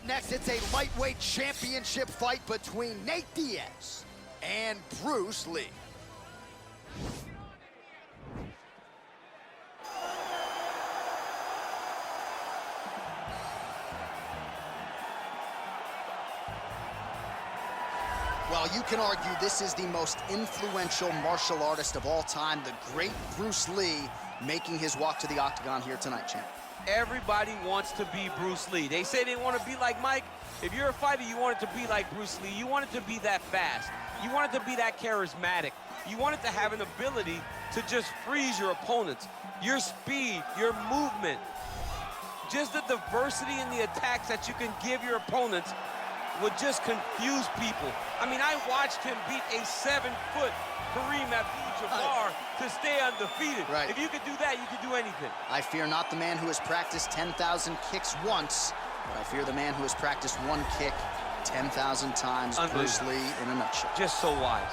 next, it's a lightweight championship fight between Nate Diaz and Bruce Lee. Well, you can argue this is the most influential martial artist of all time, the great Bruce Lee, making his walk to the octagon here tonight, champ. Everybody wants to be Bruce Lee. They say they want to be like Mike. If you're a fighter, you want it to be like Bruce Lee. You want it to be that fast. You want it to be that charismatic. You want it to have an ability to just freeze your opponents. Your speed, your movement, just the diversity in the attacks that you can give your opponents would just confuse people. I mean, I watched him beat a 7-foot Kareem Abdul-Jabbar to stay undefeated. Right. If you could do that, you could do anything. I fear not the man who has practiced 10,000 kicks once, but I fear the man who has practiced one kick 10,000 times. Bruce Lee in a nutshell. Just so wise.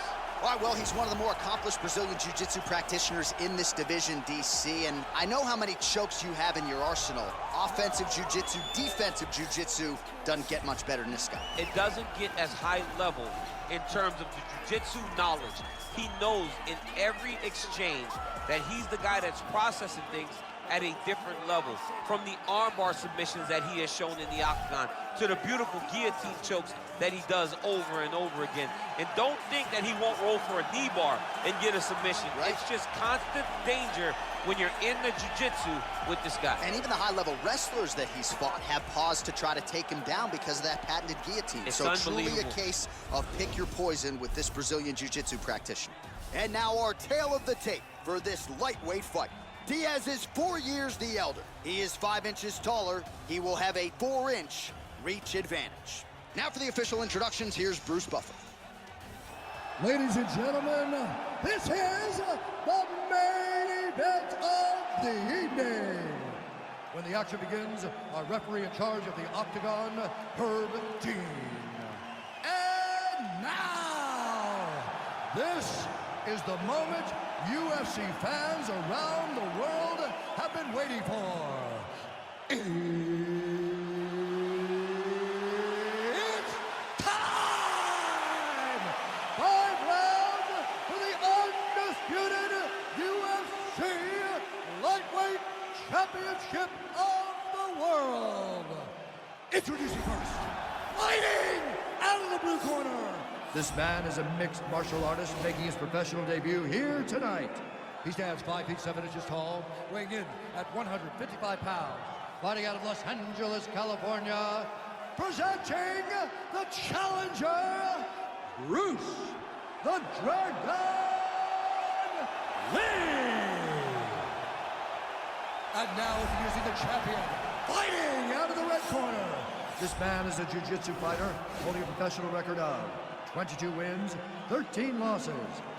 All right, well, he's one of the more accomplished Brazilian Jiu-Jitsu practitioners in this division, DC, and I know how many chokes you have in your arsenal. Offensive Jiu-Jitsu, defensive Jiu-Jitsu doesn't get much better than this guy. It doesn't get as high level in terms of the Jiu-Jitsu knowledge. He knows in every exchange that he's the guy that's processing things at a different level. From the armbar submissions that he has shown in the octagon to the beautiful guillotine chokes that he does over and over again. And don't think that he won't roll for a knee bar and get a submission. Right. It's just constant danger when you're in the jiu-jitsu with this guy. And even the high-level wrestlers that he's fought have paused to try to take him down because of that patented guillotine. It's so truly a unbelievable. case of pick your poison with this Brazilian Jiu-Jitsu practitioner. And now our tale of the tape for this lightweight fight. Diaz is 4 years the elder. He is 5 inches taller. He will have a 4-inch reach advantage. Now for the official introductions, here's Bruce Buffer. Ladies and gentlemen, this is the main event of the evening. When the action begins, our referee in charge of the octagon, Herb Dean. And now, this is the moment UFC fans around the world have been waiting for. It's time! 5 rounds for the undisputed UFC Lightweight Championship of the world. Introducing first, fighting out of the blue corner. This man is a mixed martial artist making his professional debut here tonight. He stands 5 feet 7 inches tall, weighing in at 155 pounds. Fighting out of Los Angeles, California, presenting the challenger, Bruce the Dragon Lee. And now introducing the champion, fighting out of the red corner. This man is a jiu-jitsu fighter holding a professional record of 22 wins, 13 losses.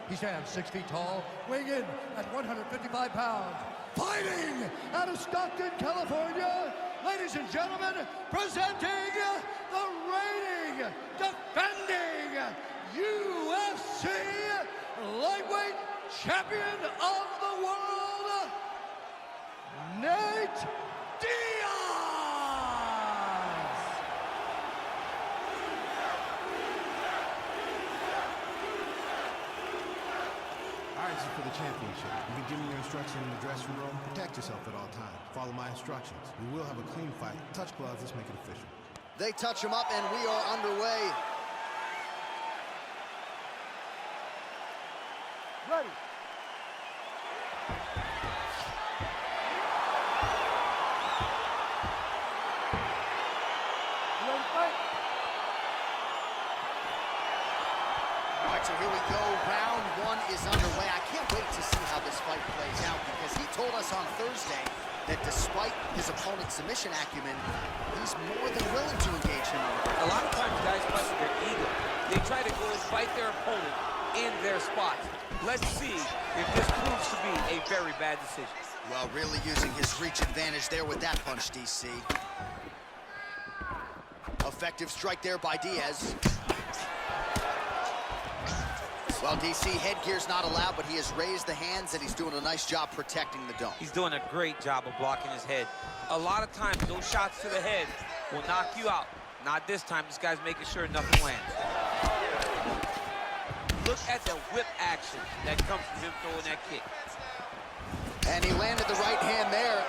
He stands 6 feet tall, weighing in at 155 pounds. Fighting out of Stockton, California, ladies and gentlemen, presenting the reigning, defending UFC Lightweight Champion of the World, Nate Diaz! All right, this is for the championship. You can give me your instruction in the dressing room. Protect yourself at all times. Follow my instructions. We will have a clean fight. Touch gloves. Let's make it official. They touch him up, and we are underway. Ready. All right, so here we go. Round 1 is underway. I can't wait to see how this fight plays out because he told us on Thursday that despite his opponent's submission acumen, he's more than willing to engage him. A lot of times guys fight with their ego. They try to go and fight their opponent in their spots. Let's see if this proves to be a very bad decision. Well, really using his reach advantage there with that punch, DC. Effective strike there by Diaz. Well, DC, headgear's not allowed, but he has raised the hands, and he's doing a nice job protecting the dome. He's doing a great job of blocking his head. A lot of times, those shots to the head will knock you out. Not this time. This guy's making sure nothing lands. Look at the whip action that comes from him throwing that kick. And he landed the right hand there.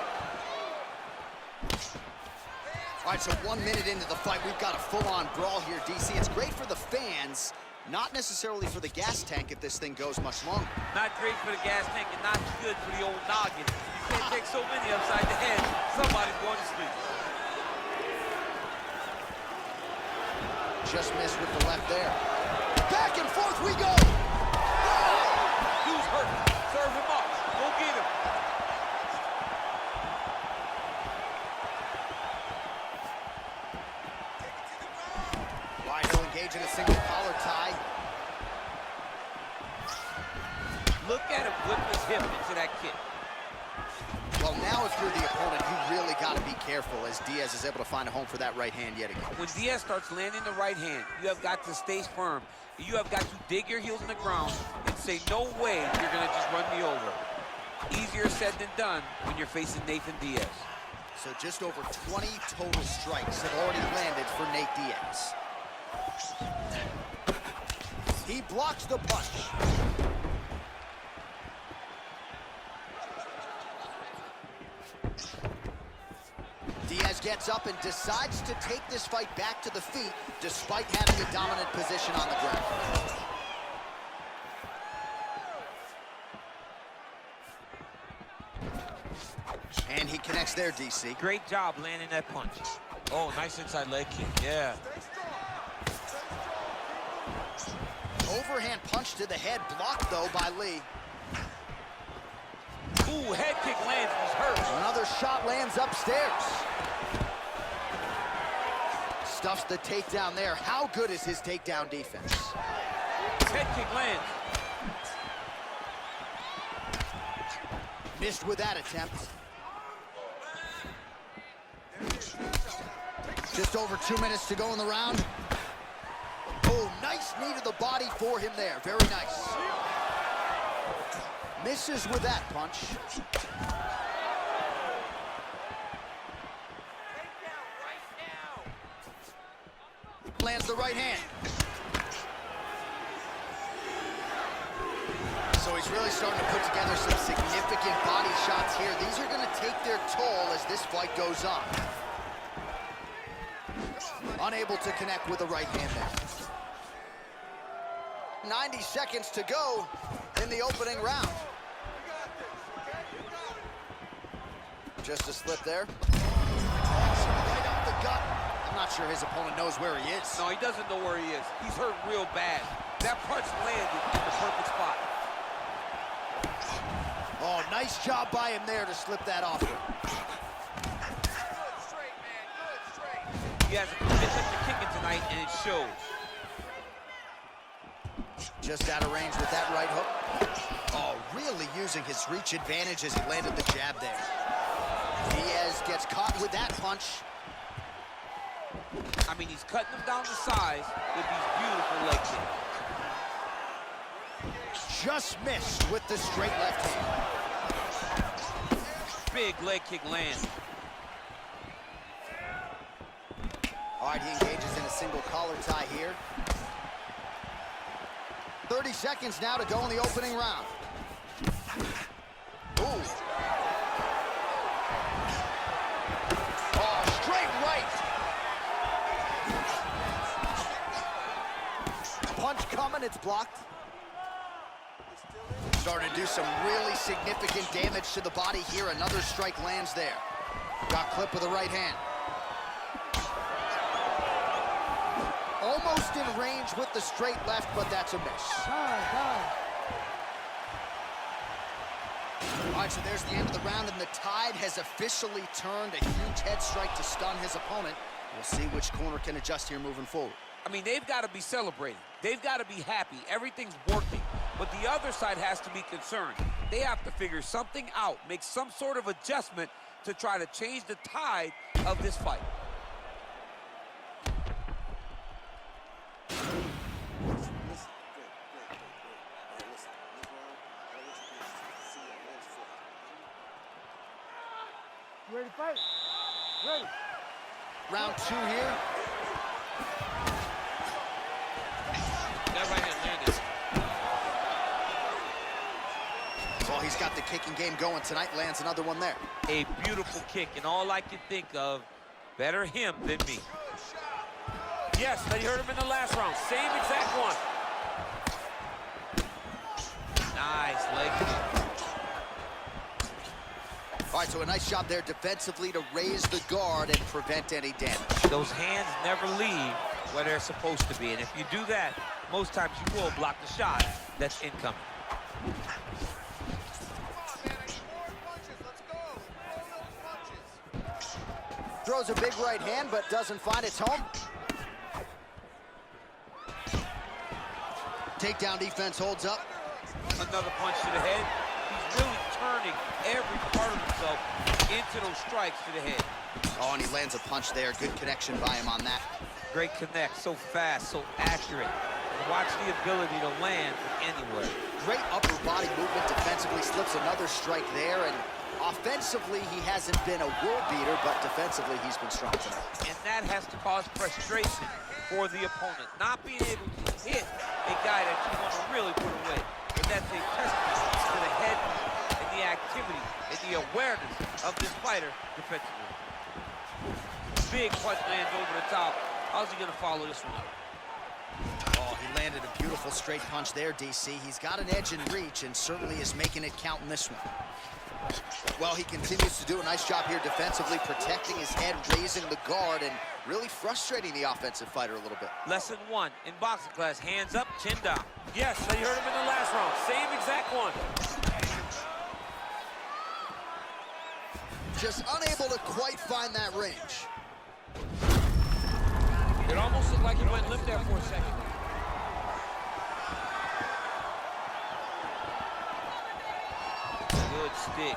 All right, so 1 minute into the fight, we've got a full-on brawl here, DC. It's great for the fans, not necessarily for the gas tank if this thing goes much longer. Not great for the gas tank and not good for the old noggin. You can't take so many upside the head. Somebody's going to sleep. Just missed with the left there. Back and forth we go! Dude's hurt. Serve him up. Go get him. Right, he'll engage in a single collar tie. Look at him whip his hip into that kick. Well, now if you're the opponent, you really got to be careful as Diaz is able to find a home for that right hand yet again. When Diaz starts landing the right hand, you have got to stay firm. You have got to dig your heels in the ground and say, no way you're going to just run me over. Easier said than done when you're facing Nathan Diaz. So just over 20 total strikes have already landed for Nate Diaz. He blocks the punch. Diaz gets up and decides to take this fight back to the feet despite having a dominant position on the ground. And he connects there, DC. Great job landing that punch. Oh, nice inside leg kick, yeah. Overhand punch to the head, blocked though by Lee. Ooh, head kick lands, he's hurt. Another shot lands upstairs. Stuffs the takedown there. How good is his takedown defense? Head kick lands. Missed with that attempt. Just over 2 minutes to go in the round. Oh, nice knee to the body for him there. Very nice. Misses with that punch. Lands the right hand. So he's really starting to put together some significant body shots here. These are going to take their toll as this fight goes on. Unable to connect with the right hand there. 90 seconds to go in the opening round. Just a slip there. Right up the gut. I'm not sure his opponent knows where he is. No, he doesn't know where he is. He's hurt real bad. That punch landed in the perfect spot. Oh, nice job by him there to slip that off. He has a commitment to kicking tonight, and it shows. Just out of range with that right hook. Oh, really using his reach advantage as he landed the jab there. Diaz gets caught with that punch. I mean, he's cutting him down to size with these beautiful leg kicks. Just missed with the straight left hand. Big leg kick lands. All right, he engages in a single collar tie here. 30 seconds now to go in the opening round. Ooh. Oh, straight right. Punch coming, it's blocked. Starting to do some really significant damage to the body here. Another strike lands there. Got clipped with the right hand. Almost in range with the straight left, but that's a miss. All right, so there's the end of the round, and the tide has officially turned. A huge head strike to stun his opponent. We'll see which corner can adjust here moving forward. I mean, they've got to be celebrating. They've got to be happy. Everything's working. But the other side has to be concerned. They have to figure something out, make some sort of adjustment to try to change the tide of this fight. Ready to fight? Ready. Round two here. got the kicking game going tonight, lands another one there. A beautiful kick, and all I can think of, better him than me. Yes, they heard him in the last round. Same exact one. Nice leg kick. All right, so a nice job there defensively to raise the guard and prevent any damage. Those hands never leave where they're supposed to be, and if you do that, most times you will block the shot that's incoming. Throws a big right hand, but doesn't find its home. Takedown defense holds up. Another punch to the head. He's really turning every part of himself into those strikes to the head. Oh, and he lands a punch there. Good connection by him on that. Great connect, so fast, so accurate. And watch the ability to land from anywhere. Great upper body movement defensively, slips another strike there, and offensively, he hasn't been a world beater, but defensively, he's been strong tonight. And that has to cause frustration for the opponent. Not being able to hit a guy that you want to really put away. But that's a testament to the head and the activity and the awareness of this fighter defensively. Big punch lands over the top. How's he going to follow this one up? Oh, he landed a beautiful straight punch there, DC. He's got an edge in reach and certainly is making it count in this one. Well, he continues to do a nice job here defensively, protecting his head, raising the guard, and really frustrating the offensive fighter a little bit. Lesson 1 in boxing class, hands up, chin down. Yes, they heard him in the last round. Same exact one. Just unable to quite find that range. It almost looked like he went limp there for a second. Good stick.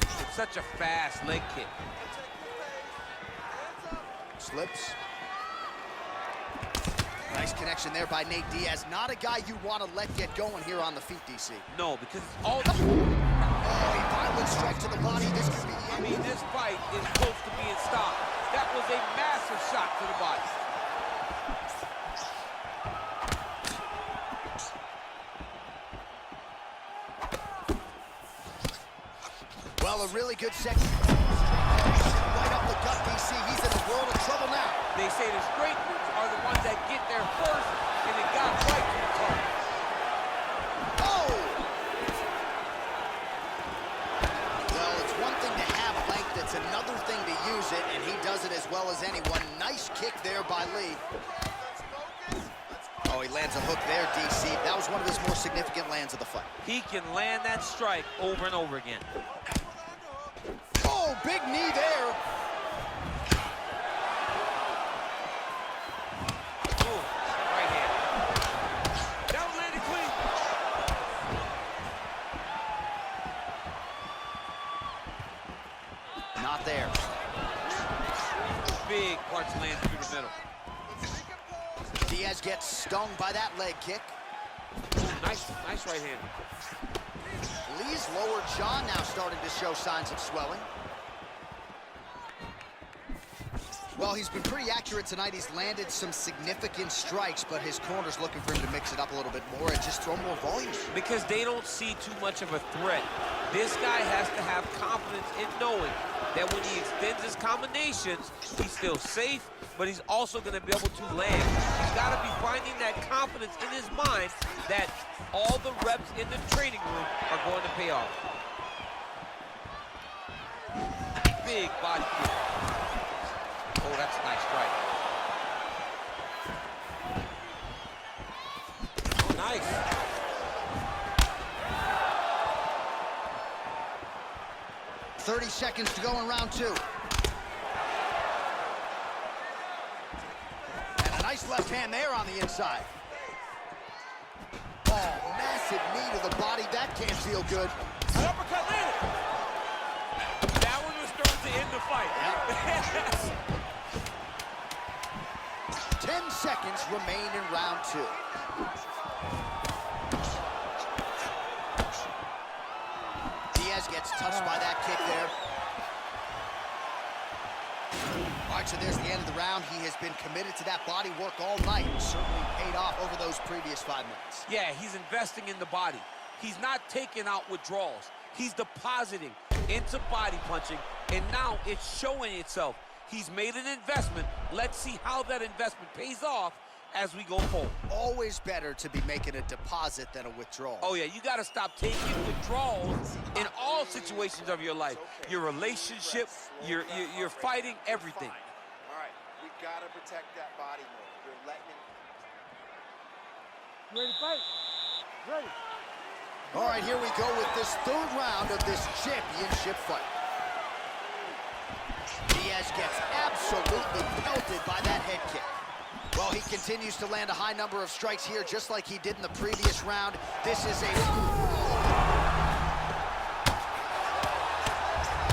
It's such a fast leg kick. Slips. Nice connection there by Nate Diaz. Not a guy you want to let get going here on the feet, DC. No, because it's all... Oh, a violent strike to the body. This could be the I end. mean, this fight is close to being stopped. That was a massive shot to the body. Well, a really good second. Right up the gut, DC. He's in a world of trouble now. They say the straight moves are the ones that get there first, and it got right to the target. Oh! Well, it's one thing to have length. It's another thing to use it, and he does it as well as anyone. Nice kick there by Lee. Oh, he lands a hook there, DC. That was one of his more significant lands of the fight. He can land that strike over and over again. Oh, big knee there. Ooh, right hand. That was landed clean. Not there. Big punch lands through the middle. Diaz gets stung by that leg kick. Nice right hand. Lee's lower jaw now starting to show signs of swelling. Well, he's been pretty accurate tonight. He's landed some significant strikes, but his corner's looking for him to mix it up a little bit more and just throw more volume. Because they don't see too much of a threat. This guy has to have confidence in knowing that when he extends his combinations, he's still safe, but he's also going to be able to land. He's got to be finding that confidence in his mind that all the reps in the training room are going to pay off. Big body kick. Oh, that's a nice strike. Oh, nice. .30 seconds to go in round 2. And a nice left hand there on the inside. Oh, massive knee to the body. That can't feel good. An uppercut landed. That one was thrown to end the fight. Yep. 10 seconds remain in round 2. Diaz gets touched by that kick there. All right, so there's the end of the round. He has been committed to that body work all night. Certainly paid off over those previous 5 minutes. Yeah, he's investing in the body. He's not taking out withdrawals. He's depositing into body punching, and now it's showing itself. He's made an investment. Let's see how that investment pays off as we go forward. Always better to be making a deposit than a withdrawal. Oh, yeah, you got to stop taking withdrawals in all situations of your life. Your relationship, you're fighting, everything. All right, we got to protect that body more. You're letting him... You ready to fight? Ready. All right, here we go with this third round of this championship fight. Diaz gets absolutely pelted by that head kick. Well, he continues to land a high number of strikes here, just like he did in the previous round. This is a...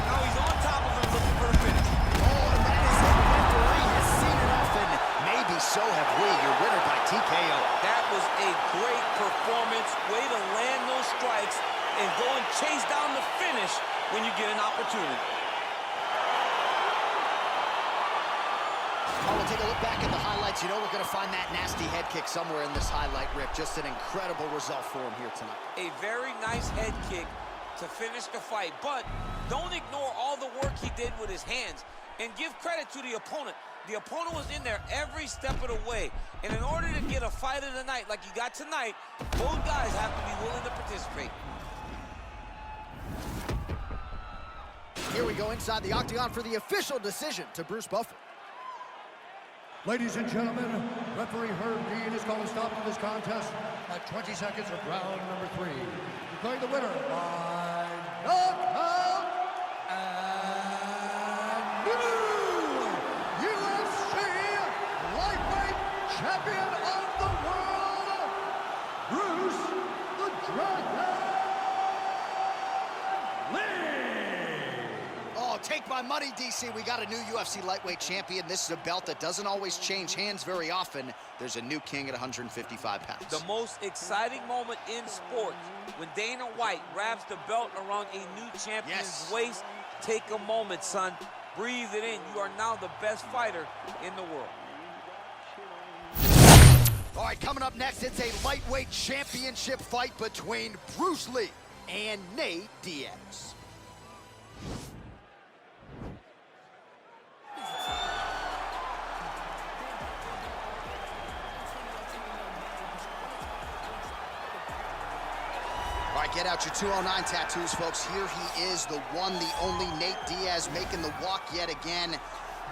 Now he's on top of him looking for the finish. Oh, and that is it. Referee has seen enough, and maybe so have we. Your winner by TKO. That was a great performance. Way to land those strikes and go and chase down the finish when you get an opportunity. Oh, we'll take a look back at the highlights. You know we're going to find that nasty head kick somewhere in this highlight rip. Just an incredible result for him here tonight. A very nice head kick to finish the fight, but don't ignore all the work he did with his hands, and give credit to the opponent. The opponent was in there every step of the way, and in order to get a fight of the night like you got tonight, both guys have to be willing to participate. Here we go inside the octagon for the official decision to Bruce Buffer. Ladies and gentlemen, referee Herb Dean is calling a stop to this contest at 20 seconds of round number 3. Declaring the winner by knockout and new UFC lightweight champion of the world, Bruce the Dragon Lee. Oh, take my money, DC. We got a new UFC lightweight champion. This is a belt that doesn't always change hands very often. There's a new king at 155 pounds. The most exciting moment in sports, when Dana White wraps the belt around a new champion's waist. Take a moment, son. Breathe it in. You are now the best fighter in the world. All right, coming up next, it's a lightweight championship fight between Bruce Lee and Nate Diaz. All right, get out your 209 tattoos, folks. Here he is, the one, the only Nate Diaz, making the walk yet again.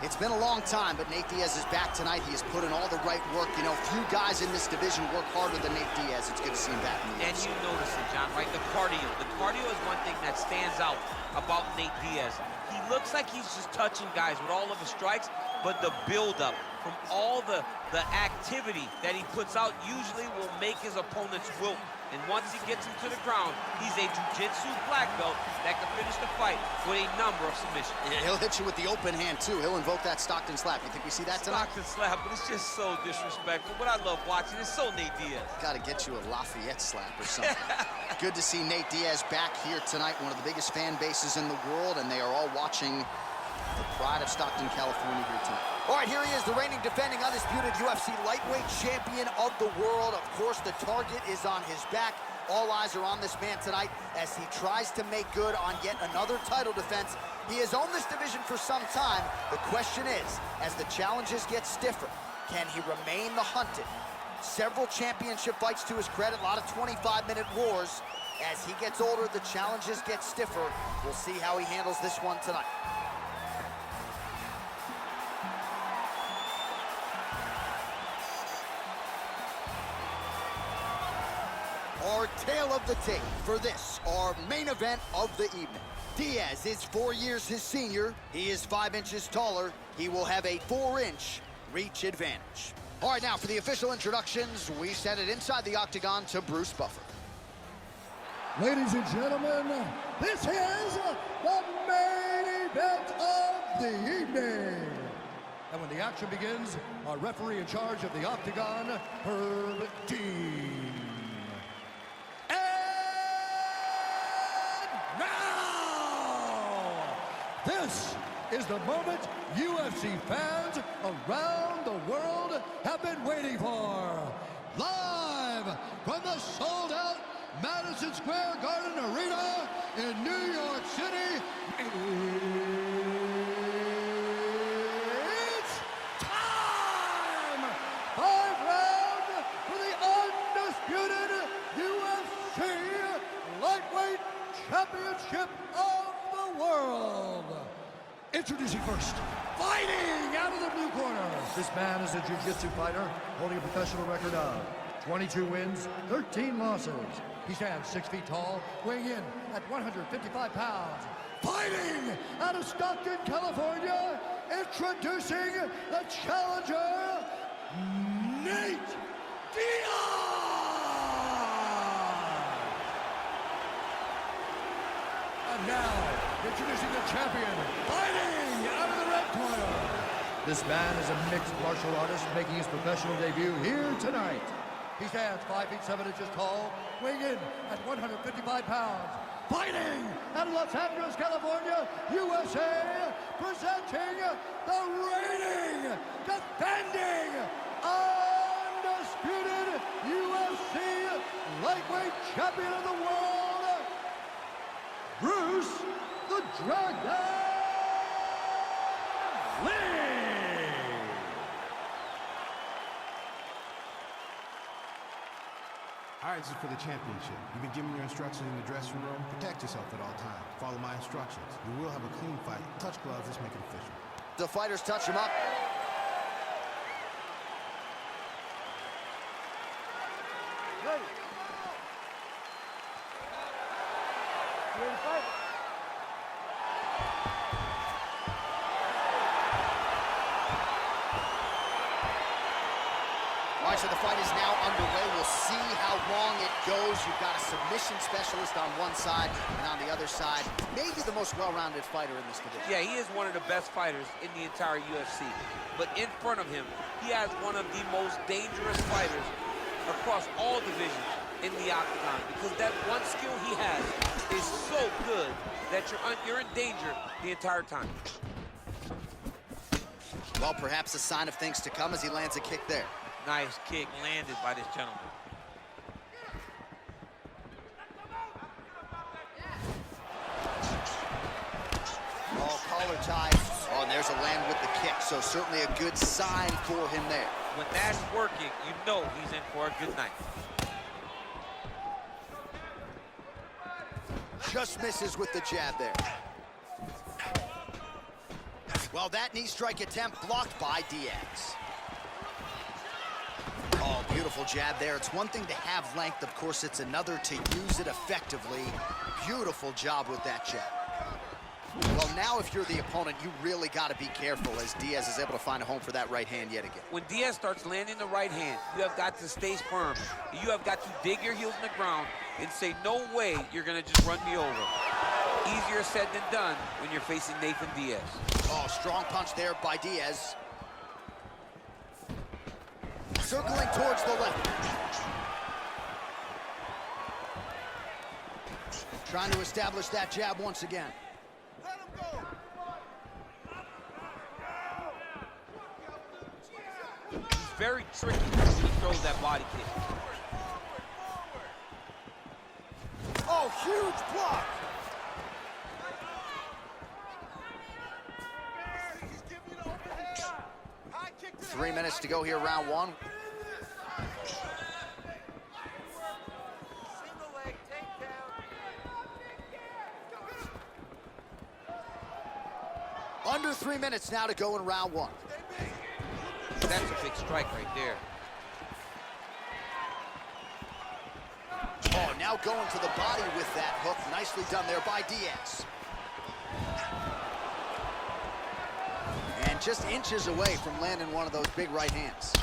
It's been a long time, but Nate Diaz is back tonight. He has put in all the right work. You know, few guys in this division work harder than Nate Diaz. It's good to see him back in the And UFC. you notice it, John, right? The cardio. The cardio is one thing that stands out about Nate Diaz. He looks like he's just touching guys with all of his strikes, but the build-up from all the activity that he puts out usually will make his opponents wilt. And once he gets him to the ground, he's a jiu-jitsu black belt that can finish the fight with a number of submissions. Yeah, he'll hit you with the open hand, too. He'll invoke that Stockton slap. You think we see that tonight? Stockton slap, but it's just so disrespectful. But I love watching it. It's so Nate Diaz. Got to get you a Lafayette slap or something. Good to see Nate Diaz back here tonight, one of the biggest fan bases in the world, and they are all watching the pride of Stockton, California here tonight. All right, here he is, the reigning, defending, undisputed UFC lightweight champion of the world. Of course, the target is on his back. All eyes are on this man tonight as he tries to make good on yet another title defense. He has owned this division for some time. The question is, as the challenges get stiffer, can he remain the hunted? Several championship fights to his credit, a lot of 25-minute wars. As he gets older, the challenges get stiffer. We'll see how he handles this one tonight. Our tale of the tape for this, our main event of the evening. Diaz is 4 years his senior. He is 5 inches taller. He will have a 4-inch reach advantage. All right, now for the official introductions, we send it inside the octagon to Bruce Buffer. Ladies and gentlemen, this is the main event of the evening. And when the action begins, our referee in charge of the octagon, Herb Dean. And now, this is the moment UFC fans around the world have been waiting for. Live from the sold-out Madison Square Garden Arena in New York City, it's time! 5 rounds for the undisputed UFC Lightweight Championship of the World. Introducing first, fighting out of the blue corner. This man is a jiu-jitsu fighter holding a professional record of 22 wins, 13 losses. He stands 6 feet tall, weighing in at 155 pounds. Fighting out of Stockton, California, introducing the challenger, Nate Diaz! And now, introducing the champion, fighting out of the red corner. This man is a mixed martial artist making his professional debut here tonight. He stands 5 feet 7 inches tall, weighing in at 155 pounds. Fighting out of Los Angeles, California, USA, presenting the reigning, defending, undisputed UFC lightweight champion of the world, Bruce the Dragon Lee! All right, this is for the championship. You've been given your instructions in the dressing room. Protect yourself at all times. Follow my instructions. You will have a clean fight. Touch gloves. Let's make it official. The fighters touch him up. Ready. You ready to fight? All right, so the fight is now underway. We'll see how long it goes. You've got a submission specialist on one side, and on the other side, maybe the most well-rounded fighter in this division. Yeah, he is one of the best fighters in the entire UFC. But in front of him, he has one of the most dangerous fighters across all divisions in the octagon, because that one skill he has is so good that you're in danger the entire time. Well, perhaps a sign of things to come as he lands a kick there. Nice kick landed by this gentleman. Oh, collar tie. Oh, and there's a land with the kick, so certainly a good sign for him there. When that's working, you know he's in for a good night. Just misses with the jab there. Well, that knee strike attempt blocked by Diaz. Oh, beautiful jab there. It's one thing to have length. Of course, it's another to use it effectively. Beautiful job with that jab. Well, now if you're the opponent, you really got to be careful as Diaz is able to find a home for that right hand yet again. When Diaz starts landing the right hand, you have got to stay firm. You have got to dig your heels in the ground and say, no way you're going to just run me over. Easier said than done when you're facing Nathan Diaz. Oh, strong punch there by Diaz. Circling towards the left. Trying to establish that jab once again. Let him go. He's very tricky when he throws that body kick. Oh, huge block. He's giving you the overhead. High kick to the 3 minutes to go here, round one. single leg takedown. Under 3 minutes now to go in round one. That's a big strike right there. Oh, now going to the body with that hook. Nicely done there by Diaz. And just inches away from landing one of those big right hands.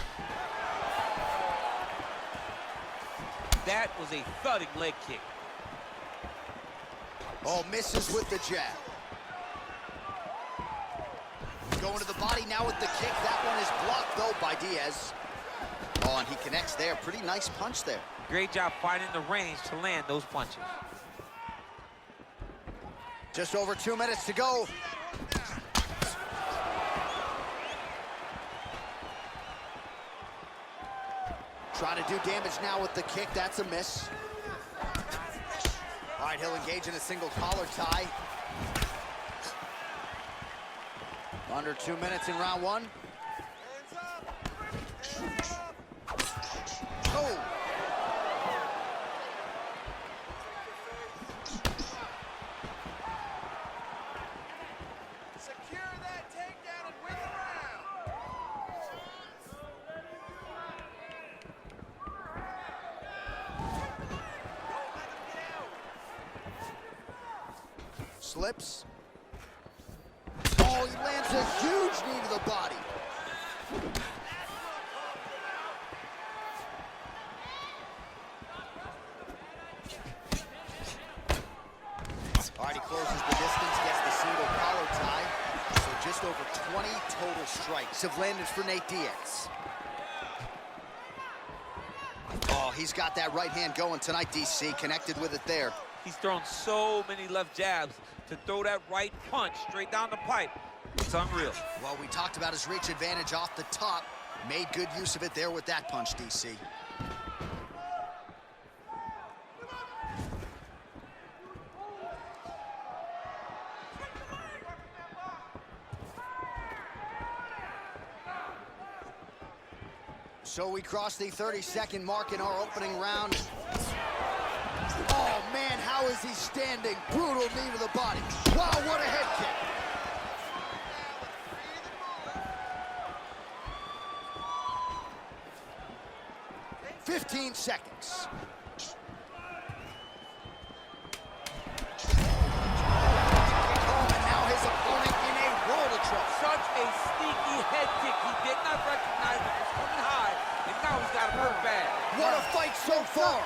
That was a thudding leg kick. Oh, misses with the jab. Going to the body now with the kick. That one is blocked, though, by Diaz. Oh, and he connects there. Pretty nice punch there. Great job finding the range to land those punches. Just over 2 minutes to go. Trying to do damage now with the kick. That's a miss. All right, he'll engage in a single collar tie. Under 2 minutes in round one. Oh! Secure that takedown and win the round. Slips. Oh, he lands a huge knee to the body. All right, he closes the distance, gets the single collar tie. So just over 20 total strikes have landed for Nate Diaz. Oh, he's got that right hand going tonight, DC. Connected with it there. He's thrown so many left jabs to throw that right punch straight down the pipe. It's unreal. Well, we talked about his reach advantage off the top. Made good use of it there with that punch, DC. So we cross the 30-second mark in our opening round. Oh, man, how is he standing? Brutal knee to the body. Wow, what a head kick. – 15 seconds. Oh, and now his opponent in a world of trouble. Such a sneaky head kick. He did not recognize it was coming high, and now he's got him hurt bad. What a fight so far.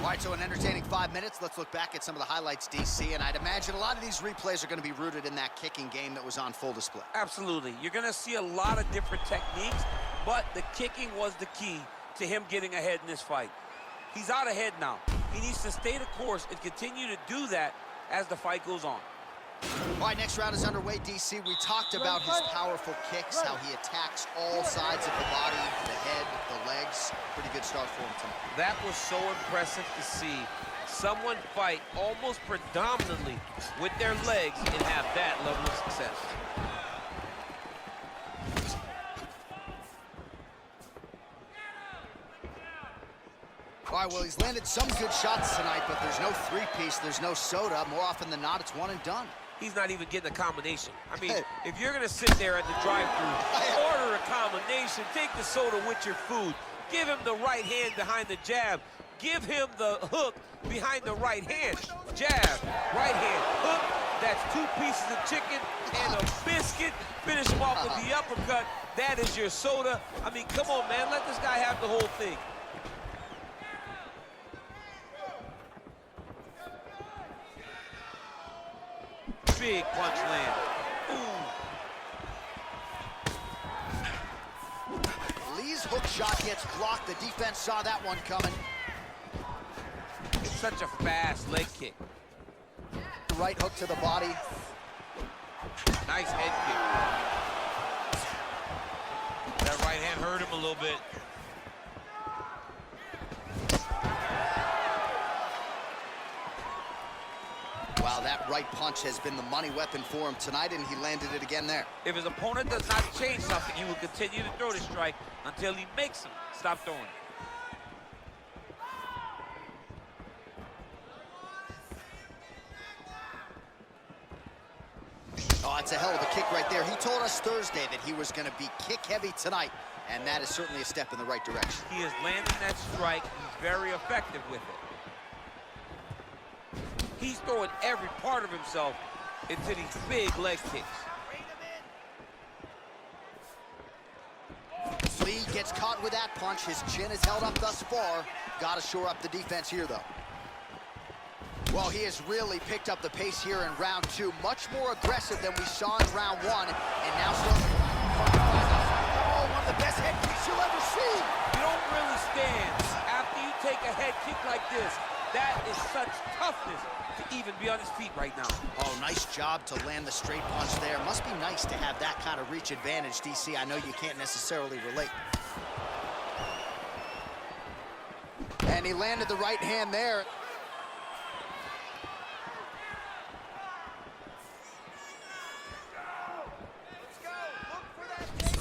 All right, so an entertaining 5 minutes. Let's look back at some of the highlights, DC, and I'd imagine a lot of these replays are going to be rooted in that kicking game that was on full display. Absolutely. You're going to see a lot of different techniques, but the kicking was the key to him getting ahead in this fight. He's out ahead now. He needs to stay the course and continue to do that as the fight goes on. All right, next round is underway, DC. We talked about his powerful kicks, how he attacks all sides of the body, the head, the legs. Pretty good start for him tonight. That was so impressive to see someone fight almost predominantly with their legs and have that level of success. All right, well, he's landed some good shots tonight, but there's no three-piece, there's no soda. More often than not, it's one and done. He's not even getting a combination. I mean, if you're going to sit there at the drive-thru, order a combination, take the soda with your food, give him the right hand behind the jab, give him the hook behind the right hand. Jab, right hand, hook. That's 2 pieces of chicken and a biscuit. Finish him off with the uppercut. That is your soda. I mean, come on, man. Let this guy have the whole thing. Big punch land. Ooh. Lee's hook shot gets blocked. The defense saw that one coming. It's such a fast leg kick. Right hook to the body. Nice head kick. That right hand hurt him a little bit. Wow, that right punch has been the money weapon for him tonight, and he landed it again there. If his opponent does not change something, he will continue to throw the strike until he makes him stop throwing. Oh, that's a hell of a kick right there. He told us Thursday that he was going to be kick-heavy tonight, and that is certainly a step in the right direction. He is landing that strike. He's very effective with it. He's throwing every part of himself into these big leg kicks. Lee gets caught with that punch. His chin is held up thus far. Got to shore up the defense here, though. Well, he has really picked up the pace here in round 2. Much more aggressive than we saw in round 1. And now oh, one of the best head kicks you'll ever see. You don't really stand after you take a head kick like this That is such toughness to even be on his feet right now. Oh, nice job to land the straight punch there. Must be nice to have that kind of reach advantage, DC. I know you can't necessarily relate. And he landed the right hand there.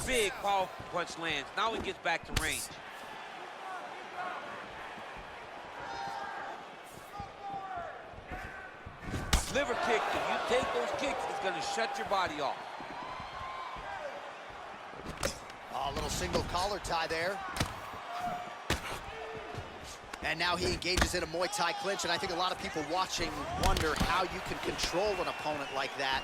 Big, powerful punch lands. Now he gets back to range. Liver kick, if you take those kicks, it's gonna shut your body off. Oh, a little single collar tie there. And now he engages in a Muay Thai clinch, and I think a lot of people watching wonder how you can control an opponent like that.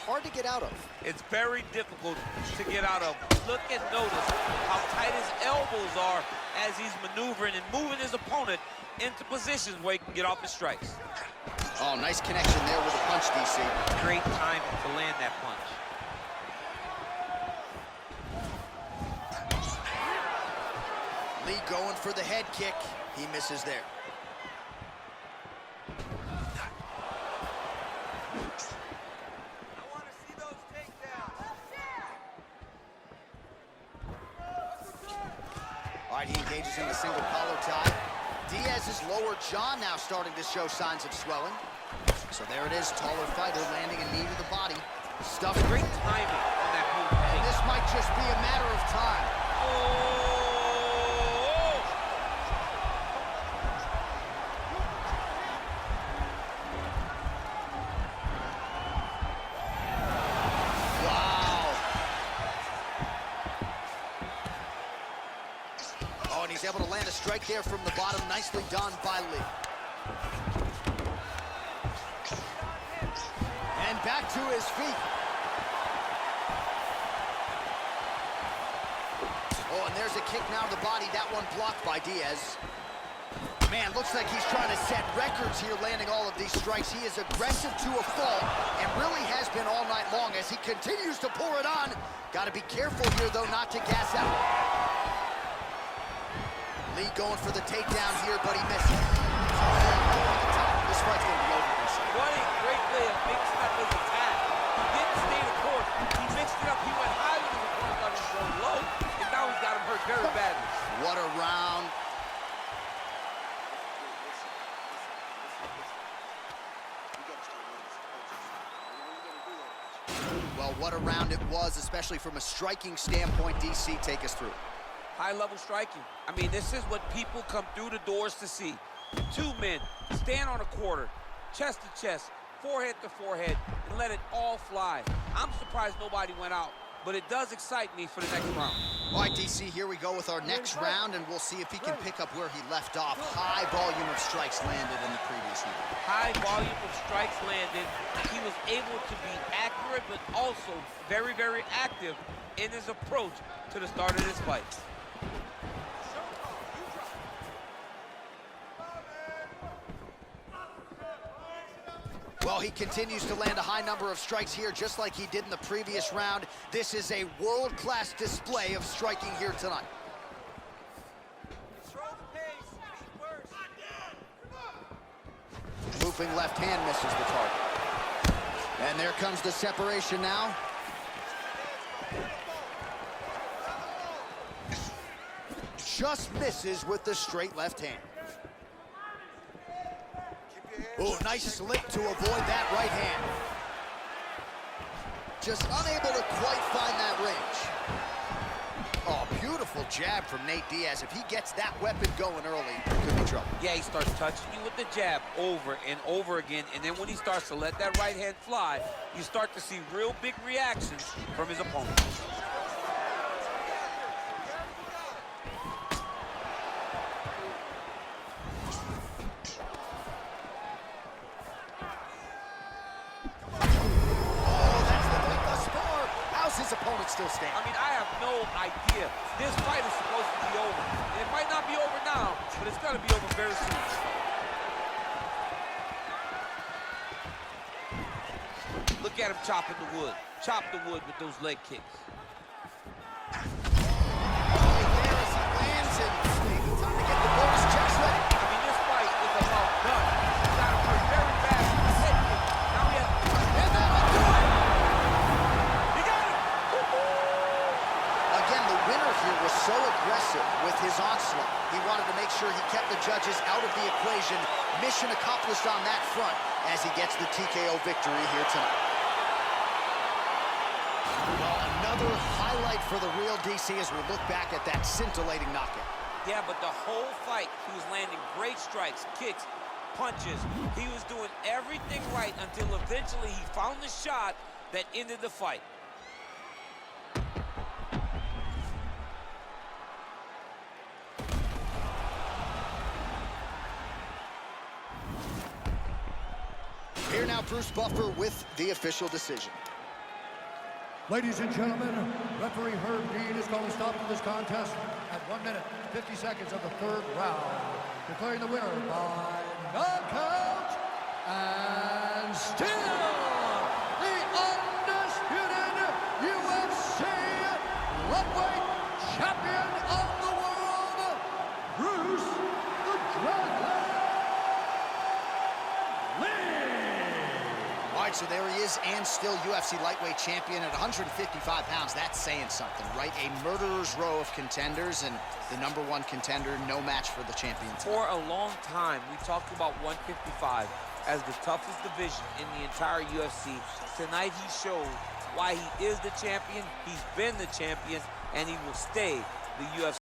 Hard to get out of. It's very difficult to get out of. Look and notice how tight his elbows are as he's maneuvering and moving his opponent into positions where he can get off his strikes. Oh, nice connection there with a punch, DC. Great time to land that punch. Lee going for the head kick. He misses there. All right, he engages in the single collar tie. Diaz's lower jaw now starting to show signs of swelling. So there it is, taller fighter landing a knee to the body. Stuffed. Great timing on that move. And this might just be a matter of time. Oh! He's able to land a strike there from the bottom. Nicely done by Lee. And back to his feet. Oh, and there's a kick now to the body. That one blocked by Diaz. Man, looks like he's trying to set records here, landing all of these strikes. He is aggressive to a fault and really has been all night long as he continues to pour it on. Got to be careful here, though, not to gas out. Lee going for the takedown here, but he misses. This fight's going to be over. What a great way of mixing up his attack. He didn't stay the course. He mixed it up. He went high with his opponent, thought he was going low, and now he's got him hurt very badly. What a round. Well, what a round it was, especially from a striking standpoint. DC, take us through. High-level striking. I mean, this is what people come through the doors to see. Two men stand on a quarter, chest to chest, forehead to forehead, and let it all fly. I'm surprised nobody went out, but it does excite me for the next round. All right, DC, here we go with our next round, and we'll see if he can pick up where he left off. High volume of strikes landed in the previous round. High volume of strikes landed. He was able to be accurate, but also very, very active in his approach to the start of this fight. Well, he continues to land a high number of strikes here, just like he did in the previous round. This is a world-class display of striking here tonight. Looping left hand misses the target. And there comes the separation now. Just misses with the straight left hand. Oh, nice slip to avoid that right hand. Just unable to quite find that range. Oh, beautiful jab from Nate Diaz. If he gets that weapon going early, it could be trouble. Yeah, he starts touching you with the jab over and over again, and then when he starts to let that right hand fly, you start to see real big reactions from his opponent. His opponent still standing. I mean, I have no idea. This fight is supposed to be over. And it might not be over now, but it's going to be over very soon. Look at him chopping the wood. Chop the wood with those leg kicks. Time to get the bonus checks ready. I mean, this fight is about mission accomplished on that front as he gets the TKO victory here tonight. Well, another highlight for the real DC as we look back at that scintillating knockout. Yeah, but the whole fight, he was landing great strikes, kicks, punches. He was doing everything right until eventually he found the shot that ended the fight. Here now, Bruce Buffer with the official decision. Ladies and gentlemen, referee Herb Dean is calling a stop to this contest at 1 minute, 50 seconds of the third round, declaring the winner by knockout and still the undisputed UFC lightweight champion of the world, Bruce the Dragon Lee. All right, so there he is, and still UFC lightweight champion at 155 pounds. That's saying something, right? A murderer's row of contenders, and the #1 contender, no match for the champion. For a long time, we talked about 155 as the toughest division in the entire UFC. Tonight, he showed why he is the champion, he's been the champion, and he will stay the UFC